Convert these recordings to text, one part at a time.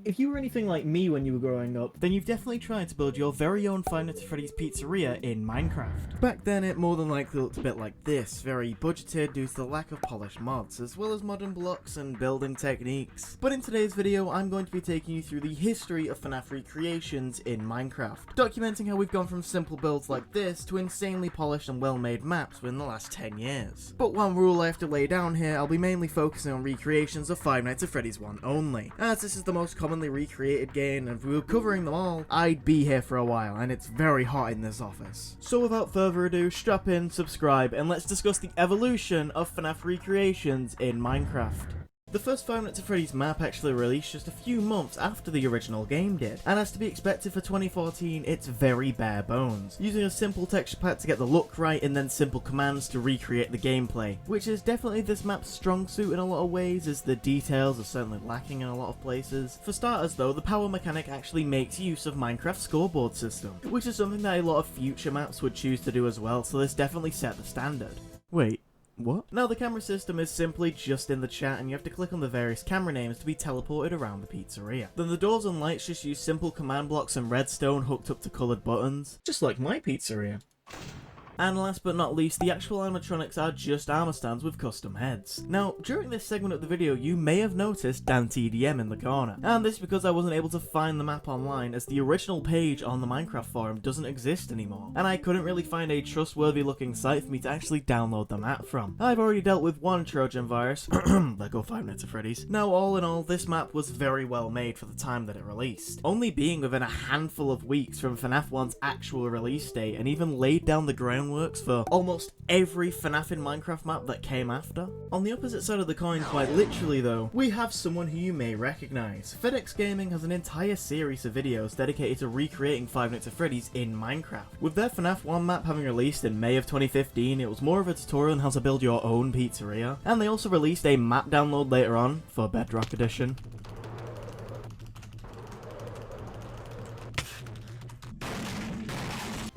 If you were anything like me when you were growing up, then you've definitely tried to build your very own Five Nights at Freddy's pizzeria in Minecraft. Back then it more than likely looked a bit like this, very budgeted due to the lack of polished mods, as well as modern blocks and building techniques. But in today's video I'm going to be taking you through the history of FNAF recreations in Minecraft, documenting how we've gone from simple builds like this to insanely polished and well-made maps within the last 10 years. But one rule I have to lay down here, I'll be mainly focusing on recreations of Five Nights at Freddy's 1 only, as this is the most commonly recreated game, and if we were covering them all, I'd be here for a while, and it's very hot in this office. So without further ado, strap in, subscribe, and let's discuss the evolution of FNAF recreations in Minecraft. The first Five Nights at Freddy's map actually released just a few months after the original game did, and as to be expected for 2014, it's very bare bones, using a simple texture pack to get the look right and then simple commands to recreate the gameplay, which is definitely this map's strong suit in a lot of ways, as the details are certainly lacking in a lot of places. For starters though, the power mechanic actually makes use of Minecraft's scoreboard system, which is something that a lot of future maps would choose to do as well, so this definitely set the standard. Wait. What? Now the camera system is simply just in the chat, and you have to click on the various camera names to be teleported around the pizzeria. Then the doors and lights just use simple command blocks and redstone hooked up to coloured buttons, just like my pizzeria. And last but not least, the actual animatronics are just armor stands with custom heads. Now, during this segment of the video, you may have noticed Dan TDM in the corner, and this is because I wasn't able to find the map online, as the original page on the Minecraft forum doesn't exist anymore, and I couldn't really find a trustworthy looking site for me to actually download the map from. I've already dealt with one Trojan virus, let go Five Nights at Freddy's. Now all in all, this map was very well made for the time that it released, only being within a handful of weeks from FNAF 1's actual release date, and even laid down the groundworks for almost every FNAF in Minecraft map that came after. On the opposite side of the coin, quite literally though, we have someone who you may recognise. FedEx Gaming has an entire series of videos dedicated to recreating Five Nights at Freddy's in Minecraft. With their FNAF 1 map having released in May of 2015, it was more of a tutorial on how to build your own pizzeria, and they also released a map download later on for Bedrock Edition.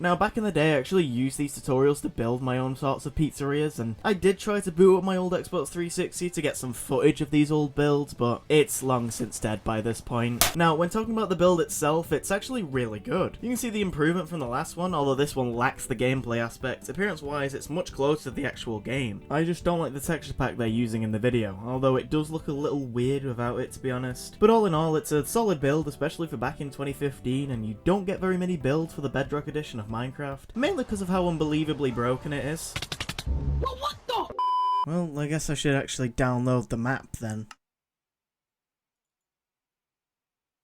Now back in the day I actually used these tutorials to build my own sorts of pizzerias, and I did try to boot up my old Xbox 360 to get some footage of these old builds, but it's long since dead by this point. Now when talking about the build itself, it's actually really good. You can see the improvement from the last one, although this one lacks the gameplay aspect. Appearance wise it's much closer to the actual game. I just don't like the texture pack they're using in the video, although it does look a little weird without it, to be honest. But all in all, it's a solid build, especially for back in 2015, and you don't get very many builds for the Bedrock edition of Minecraft, mainly because of how unbelievably broken it is. What the? Well, I guess I should actually download the map then.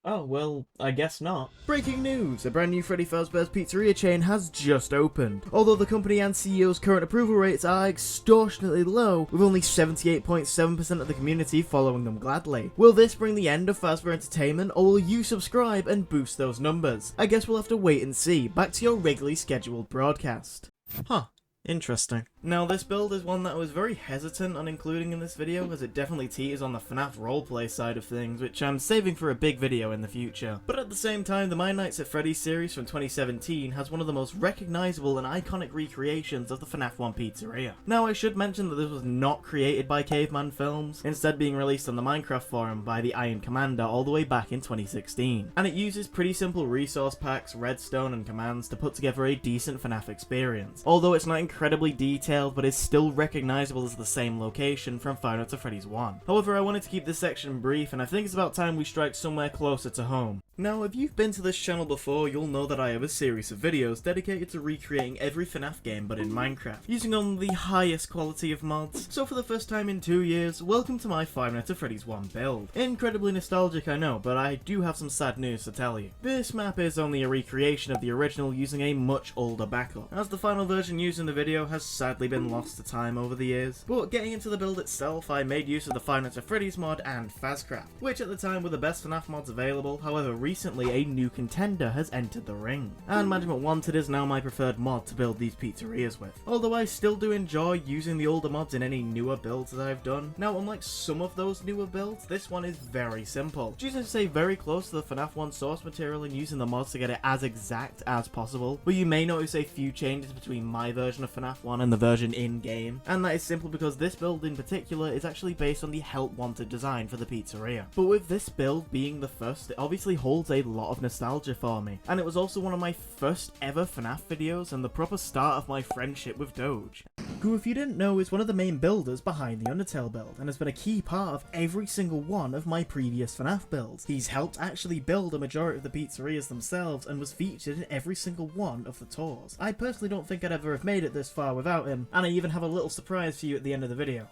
Oh, well, I guess not. Breaking news! A brand new Freddy Fazbear's Pizzeria chain has just opened. Although the company and CEO's current approval rates are extortionately low, with only 78.7% of the community following them gladly. Will this bring the end of Fazbear Entertainment, or will you subscribe and boost those numbers? I guess we'll have to wait and see. Back to your regularly scheduled broadcast. Huh. Interesting. Now this build is one that I was very hesitant on including in this video, as it definitely teeters on the FNAF roleplay side of things, which I'm saving for a big video in the future. But at the same time, the My Nights at Freddy's series from 2017 has one of the most recognisable and iconic recreations of the FNAF 1 pizzeria. Now I should mention that this was not created by Caveman Films, instead being released on the Minecraft forum by the Iron Commander all the way back in 2016. And it uses pretty simple resource packs, redstone and commands to put together a decent FNAF experience, although it's not incredibly detailed, but is still recognisable as the same location from Five Nights at Freddy's 1. However, I wanted to keep this section brief, and I think it's about time we strike somewhere closer to home. Now, if you've been to this channel before, you'll know that I have a series of videos dedicated to recreating every FNAF game but in Minecraft, using only the highest quality of mods. So for the first time in 2 years, welcome to my Five Nights at Freddy's 1 build. Incredibly nostalgic, I know, but I do have some sad news to tell you. This map is only a recreation of the original using a much older backup, as the final version used in the video has sadly been lost to time over the years. But getting into the build itself, I made use of the Five Nights at Freddy's mod and Fazcraft, which at the time were the best FNAF mods available. However, recently a new contender has entered the ring, and Management Wanted is now my preferred mod to build these pizzerias with. Although I still do enjoy using the older mods in any newer builds that I've done. Now, unlike some of those newer builds, this one is very simple. Choosing to stay very close to the FNAF 1 source material and using the mods to get it as exact as possible, but you may notice a few changes between my version of FNAF 1 and the version in-game, and that is simply because this build in particular is actually based on the Help Wanted design for the pizzeria. But with this build being the first, it obviously holds a lot of nostalgia for me, and it was also one of my first ever FNAF videos and the proper start of my friendship with Doge, who, if you didn't know, is one of the main builders behind the Undertale build and has been a key part of every single one of my previous FNAF builds. He's helped actually build a majority of the pizzerias themselves and was featured in every single one of the tours. I personally don't think I'd ever have made it this far without him, and I even have a little surprise for you at the end of the video.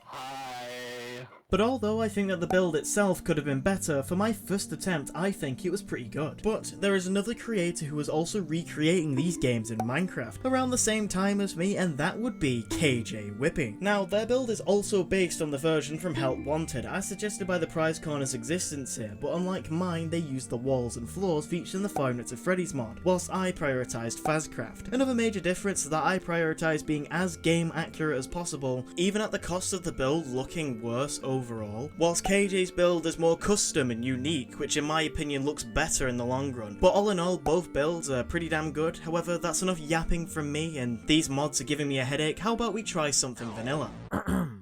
But although I think that the build itself could have been better, for my first attempt I think it was pretty good. But there is another creator who was also recreating these games in Minecraft around the same time as me, and that would be kjwippy. Now, their build is also based on the version from Help Wanted, as suggested by the prize corner's existence here, but unlike mine, they used the walls and floors featured in the Five Nights at Freddy's mod, whilst I prioritised Fazcraft. Another major difference is that I prioritised being as game accurate as possible, even at the cost of the build looking worse overall, whilst KJ's build is more custom and unique, which in my opinion looks better in the long run. But all in all, both builds are pretty damn good. However, that's enough yapping from me, and these mods are giving me a headache. How about we try something vanilla?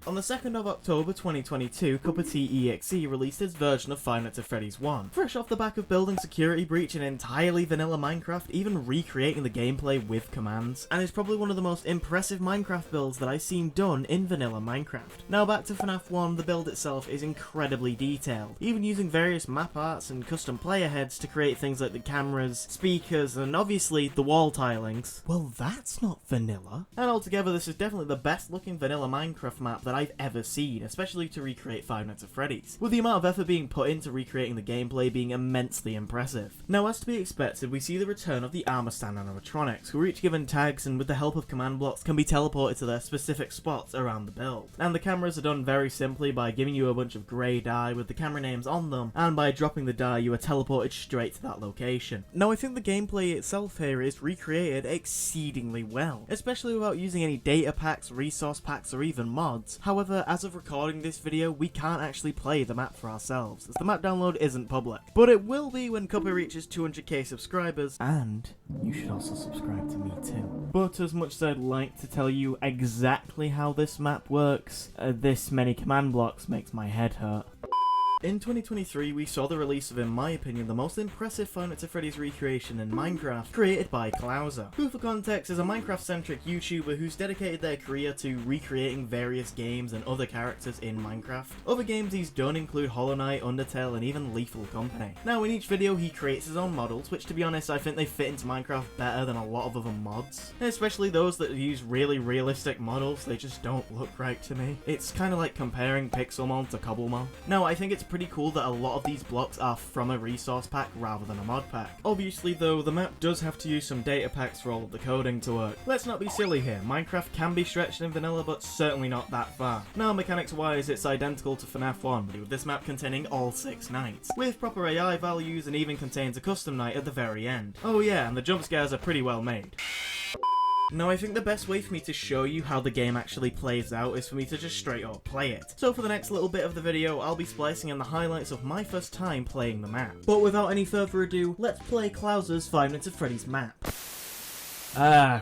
On the 2nd of October 2022, cuppateaexe released its version of Five Nights at Freddy's 1. Fresh off the back of building Security Breach in entirely vanilla Minecraft, even recreating the gameplay with commands, and it's probably one of the most impressive Minecraft builds that I've seen done in vanilla Minecraft. Now back to FNAF 1, the build itself is incredibly detailed, even using various map arts and custom player heads to create things like the cameras, speakers, and obviously the wall tilings. Well, that's not vanilla. And altogether, this is definitely the best looking vanilla Minecraft map that I've ever seen, especially to recreate Five Nights at Freddy's, with the amount of effort being put into recreating the gameplay being immensely impressive. Now, as to be expected, we see the return of the armor stand animatronics, who are each given tags and with the help of command blocks can be teleported to their specific spots around the build. And the cameras are done very simply by giving you a bunch of grey dye with the camera names on them, and by dropping the dye you are teleported straight to that location. Now, I think the gameplay itself here is recreated exceedingly well, especially without using any data packs, resource packs, or even mods. However, as of recording this video, we can't actually play the map for ourselves, as the map download isn't public. But it will be when Cuppa reaches 200k subscribers, and you should also subscribe to me too. But as much as I'd like to tell you exactly how this map works, this many command blocks makes my head hurt. In 2023, we saw the release of, in my opinion, the most impressive Five Nights at Freddy's recreation in Minecraft, created by Klauser, who for context is a Minecraft-centric YouTuber who's dedicated their career to recreating various games and other characters in Minecraft. Other games he's done include Hollow Knight, Undertale, and even Lethal Company. Now, in each video he creates his own models, which to be honest I think they fit into Minecraft better than a lot of other mods, and especially those that use really realistic models. They just don't look right to me. It's kind of like comparing Pixelmon to Cobblemon. Now, I think it's pretty cool that a lot of these blocks are from a resource pack rather than a mod pack. Obviously though, the map does have to use some data packs for all of the coding to work. Let's not be silly here, Minecraft can be stretched in vanilla, but certainly not that far. Now, mechanics wise, it's identical to FNAF 1, with this map containing all 6 nights, with proper AI values, and even contains a custom night at the very end. Oh yeah, and the jump scares are pretty well made. Now, I think the best way for me to show you how the game actually plays out is for me to just straight up play it. So for the next little bit of the video, I'll be splicing in the highlights of my first time playing the map. But without any further ado, let's play Klauser's Five Nights at Freddy's map.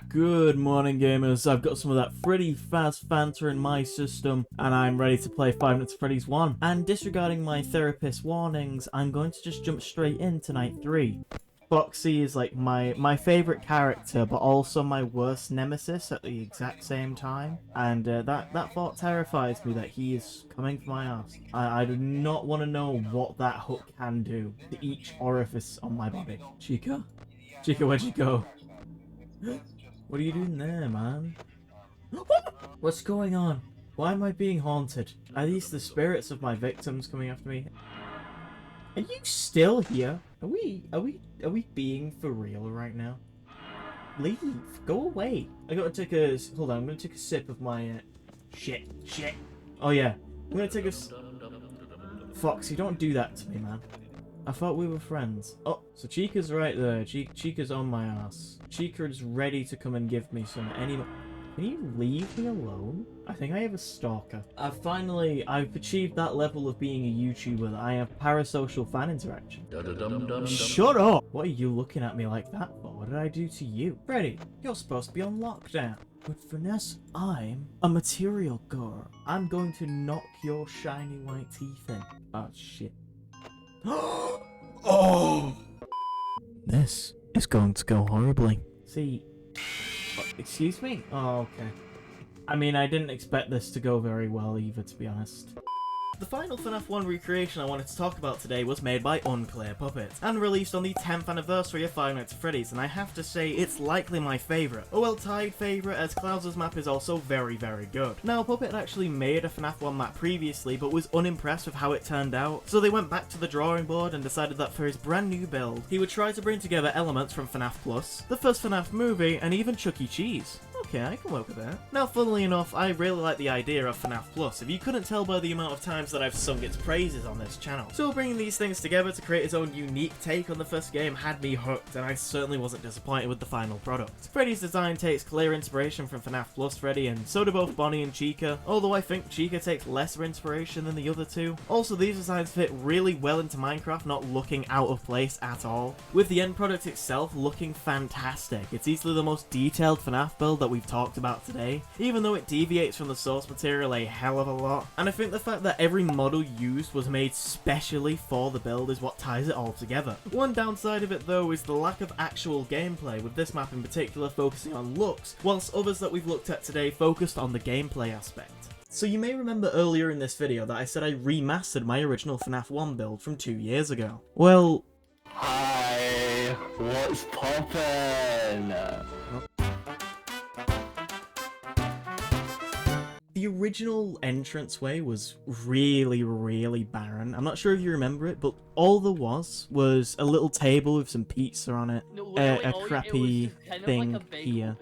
Good morning gamers, I've got some of that Freddy Fast Fanta in my system, and I'm ready to play Five Nights at Freddy's 1. And disregarding my therapist's warnings, I'm going to just jump straight into night 3. Foxy is like my favorite character, but also my worst nemesis at the exact same time. And that thought terrifies me, that he is coming for my ass. I do not want to know what that hook can do to each orifice on my body. Chica? Chica, where'd you go? What are you doing there, man? What's going on? Why am I being haunted? Are these the spirits of my victims coming after me? Are you still here? Are we being for real right now? Leave. Go away. I gotta take a... Hold on, I'm gonna take a sip of my... Shit. Oh yeah. I'm gonna take a... Foxy, don't do that to me, man. I thought we were friends. Oh, so Chica's right there. Chica's on my ass. Chica is ready to come and give me some Can you leave me alone? I think I have a stalker. I've achieved that level of being a YouTuber that I have parasocial fan interaction. Shut up! What are you looking at me like that for? What did I do to you? Freddy, you're supposed to be on lockdown. But Vanessa, I'm a material girl. I'm going to knock your shiny white teeth in. Oh, shit. Oh! This is going to go horribly. See... Excuse me? Oh, okay. I mean, I didn't expect this to go very well either, to be honest. The final FNAF 1 recreation I wanted to talk about today was made by Unclear Puppet, and released on the 10th anniversary of Five Nights at Freddy's, and I have to say, it's likely my favourite. A well-tied favourite, as Clouds' map is also very, very good. Now, Puppet had actually made a FNAF 1 map previously, but was unimpressed with how it turned out, so they went back to the drawing board and decided that for his brand new build, he would try to bring together elements from FNAF Plus, the first FNAF movie, and even Chuck E. Cheese. Okay, I can work with that. Now, funnily enough, I really like the idea of FNAF Plus, if you couldn't tell by the amount of times that I've sung its praises on this channel. So bringing these things together to create his own unique take on the first game had me hooked, and I certainly wasn't disappointed with the final product. Freddy's design takes clear inspiration from FNAF Plus Freddy, and so do both Bonnie and Chica, although I think Chica takes lesser inspiration than the other two. Also, these designs fit really well into Minecraft, not looking out of place at all. With the end product itself looking fantastic, it's easily the most detailed FNAF build that we've talked about today, even though it deviates from the source material a hell of a lot. And I think the fact that every model used was made specially for the build is what ties it all together. One downside of it though is the lack of actual gameplay, with this map in particular focusing on looks, whilst others that we've looked at today focused on the gameplay aspect. So you may remember earlier in this video that I said I remastered my original FNAF 1 build from 2 years ago. Well... Hi, what's poppin'? The original entranceway was really, really barren. I'm not sure if you remember it, but all there was a little table with some pizza on it, a crappy thing here,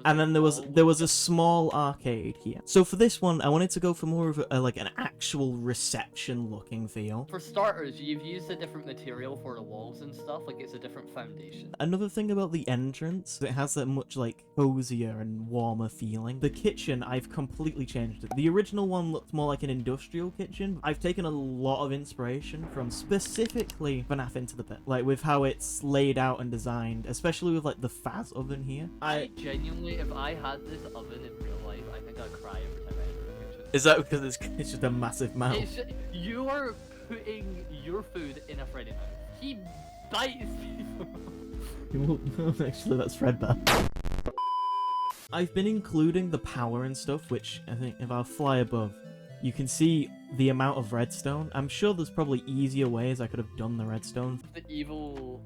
and then there was a small arcade here. So for this one, I wanted to go for more of like an actual reception-looking feel. For starters, you've used a different material for the walls and stuff, like it's a different foundation. Another thing about the entrance, it has that much like cozier and warmer feeling. The kitchen, I've completely changed it. The original one looked more like an industrial kitchen. I've taken a lot of inspiration from specifically FNAF Into the Pit, like with how it's laid out and designed, especially with like the Faz oven here. I genuinely, if I had this oven in real life, I think I'd cry every time I enter the kitchen. Is that because it's just a massive mouth? You are putting your food in a Freddy mouth. He bites people. Actually, that's Fredbear. I've been including the power and stuff, which I think if I fly above, you can see the amount of redstone. I'm sure there's probably easier ways I could have done the redstone. The evil,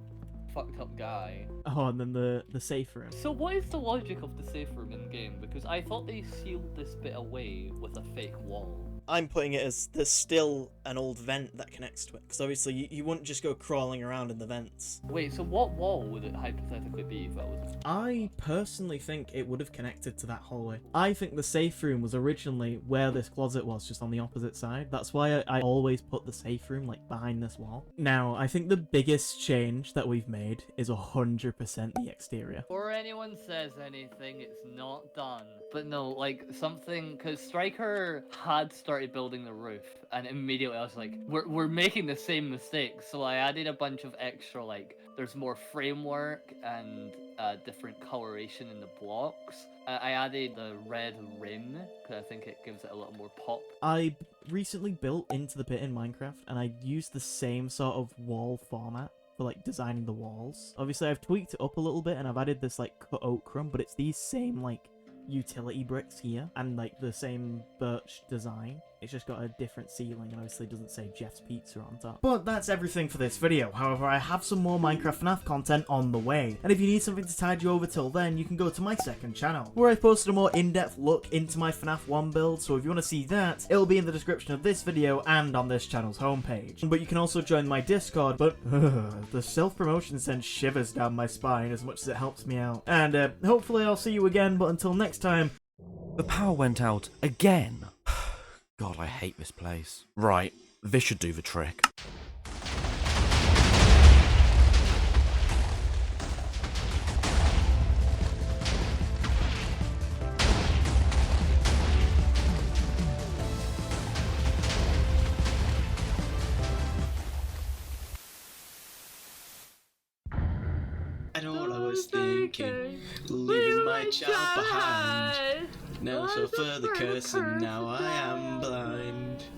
fucked up guy. Oh, and then the safe room. So what is the logic of the safe room in game? Because I thought they sealed this bit away with a fake wall. I'm putting it as there's still an old vent that connects to it, because obviously you wouldn't just go crawling around in the vents. Wait, so what wall would it hypothetically be if that was... I personally think it would have connected to that hallway. I think the safe room was originally where this closet was, just on the opposite side. That's why I always put the safe room like behind this wall. Now, I think the biggest change that we've made is 100% the exterior. Before anyone says anything, it's not done. But no, like something, because Striker had started building the roof, and immediately I was like, we're making the same mistake. So I added a bunch of extra, like, there's more framework and different coloration in the blocks. I added the red rim, because I think it gives it a little more pop. I recently built Into the Pit in Minecraft, and I used the same sort of wall format for like designing the walls. Obviously I've tweaked it up a little bit, and I've added this like cut oak crumb, but it's these same like utility bricks here, and like the same birch design. It's just got a different ceiling, and obviously doesn't say Jeff's Pizza on top. But that's everything for this video. However, I have some more Minecraft FNAF content on the way, and if you need something to tide you over till then, you can go to my second channel, where I posted a more in-depth look into my FNAF 1 build, so if you want to see that, it'll be in the description of this video and on this channel's homepage. But you can also join my Discord, but the self-promotion sends shivers down my spine as much as it helps me out. And hopefully I'll see you again, but until next time... The power went out again. God, I hate this place. Right, this should do the trick. I know what I was thinking, leaving my child behind. Now so further cursing, now I am blind.